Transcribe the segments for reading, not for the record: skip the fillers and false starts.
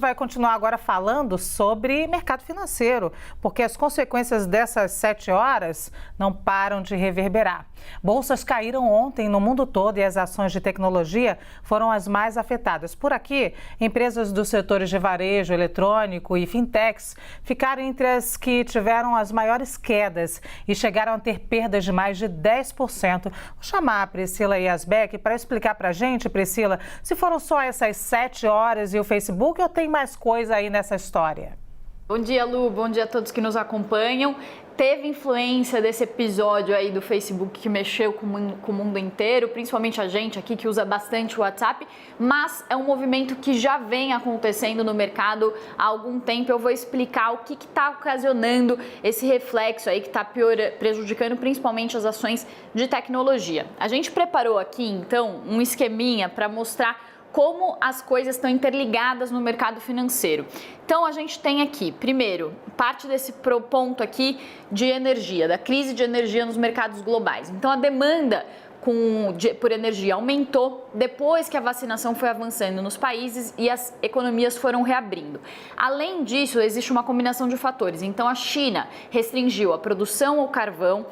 Vai continuar agora falando sobre mercado financeiro, porque as consequências dessas 7 horas não param de reverberar. Bolsas caíram ontem no mundo todo e as ações de tecnologia foram as mais afetadas. Por aqui, empresas dos setores de varejo, eletrônico e fintechs ficaram entre as que tiveram as maiores quedas e chegaram a ter perdas de mais de 10%. Vou chamar a Priscila Yasbeck para explicar para a gente, Priscila, se foram só essas 7 horas e o Facebook ou tem mais coisa aí nessa história? Bom dia, Lu. Bom dia a todos que nos acompanham. Teve influência desse episódio aí do Facebook que mexeu com o mundo inteiro, principalmente a gente aqui que usa bastante o WhatsApp, mas é um movimento que já vem acontecendo no mercado há algum tempo. Eu vou explicar o que está ocasionando esse reflexo aí que está prejudicando principalmente as ações de tecnologia. A gente preparou aqui, então, um esqueminha para mostrar como as coisas estão interligadas no mercado financeiro. Então a gente tem aqui, primeiro, parte desse ponto aqui de energia, da crise de energia nos mercados globais. Então a demanda por energia aumentou depois que a vacinação foi avançando nos países e as economias foram reabrindo. Além disso, existe uma combinação de fatores. Então, a China restringiu a produção ao carvão,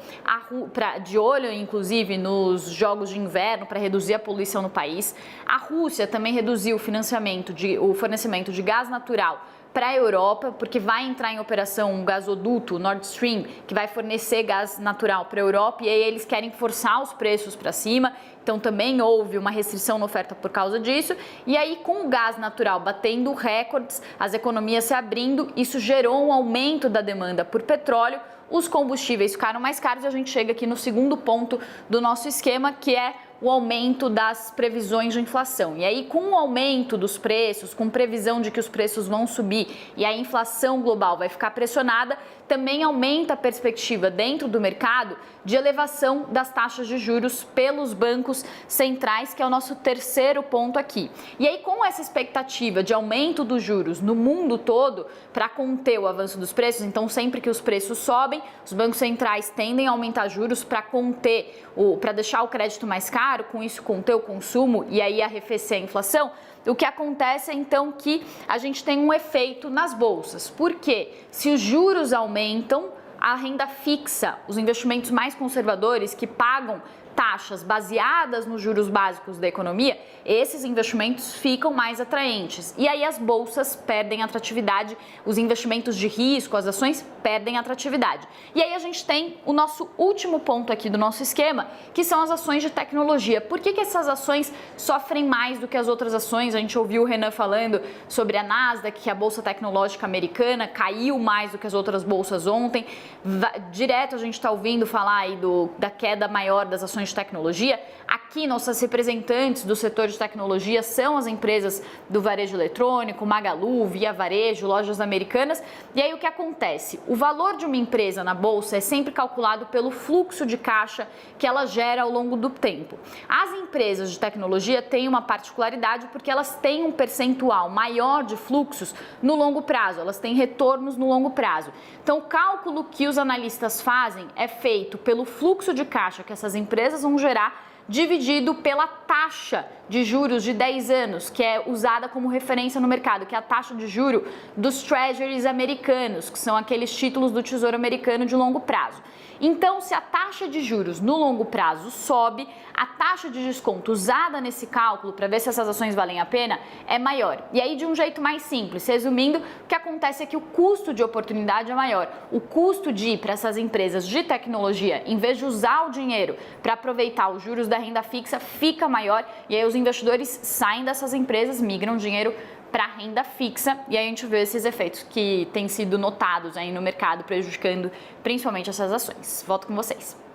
de olho, inclusive, nos jogos de inverno para reduzir a poluição no país. A Rússia também reduziu o fornecimento de gás natural para a Europa, porque vai entrar em operação um gasoduto, Nord Stream, que vai fornecer gás natural para a Europa, e aí eles querem forçar os preços para cima. Então também houve uma restrição na oferta por causa disso. E aí, com o gás natural batendo recordes, as economias se abrindo, isso gerou um aumento da demanda por petróleo. Os combustíveis ficaram mais caros e a gente chega aqui no segundo ponto do nosso esquema, que é o aumento das previsões de inflação. E aí, com o aumento dos preços, com previsão de que os preços vão subir e a inflação global vai ficar pressionada, também aumenta a perspectiva dentro do mercado de elevação das taxas de juros pelos bancos centrais, que é o nosso terceiro ponto aqui. E aí, com essa expectativa de aumento dos juros no mundo todo, para conter o avanço dos preços, então sempre que os preços sobem, os bancos centrais tendem a aumentar juros para para deixar o crédito mais caro, com isso conter o consumo e aí arrefecer a inflação. O que acontece é então que a gente tem um efeito nas bolsas. Por quê? Se os juros aumentam, a renda fixa, os investimentos mais conservadores que pagam taxas baseadas nos juros básicos da economia, esses investimentos ficam mais atraentes. E aí as bolsas perdem atratividade, os investimentos de risco, as ações perdem atratividade. E aí a gente tem o nosso último ponto aqui do nosso esquema, que são as ações de tecnologia. Por que essas ações sofrem mais do que as outras ações? A gente ouviu o Renan falando sobre a Nasdaq, que é a bolsa tecnológica americana, caiu mais do que as outras bolsas ontem. Direto a gente está ouvindo falar aí da queda maior das ações de tecnologia. Aqui, nossas representantes do setor de tecnologia são as empresas do varejo eletrônico, Magalu, Via Varejo, lojas americanas. E aí o que acontece? O valor de uma empresa na bolsa é sempre calculado pelo fluxo de caixa que ela gera ao longo do tempo. As empresas de tecnologia têm uma particularidade porque elas têm um percentual maior de fluxos no longo prazo, elas têm retornos no longo prazo. Então, o cálculo que os analistas fazem é feito pelo fluxo de caixa que essas empresas vão gerar, dividido pela taxa de juros de 10 anos, que é usada como referência no mercado, que é a taxa de juro dos treasuries americanos, que são aqueles títulos do Tesouro Americano de longo prazo. Então, se a taxa de juros no longo prazo sobe, a taxa de desconto usada nesse cálculo para ver se essas ações valem a pena é maior. E aí, de um jeito mais simples, resumindo, o que acontece é que o custo de oportunidade é maior. O custo de ir para essas empresas de tecnologia, em vez de usar o dinheiro para aproveitar os juros da renda fixa, fica maior e aí os investidores saem dessas empresas, migram dinheiro para renda fixa e aí a gente vê esses efeitos que têm sido notados aí no mercado, prejudicando principalmente essas ações. Volto com vocês.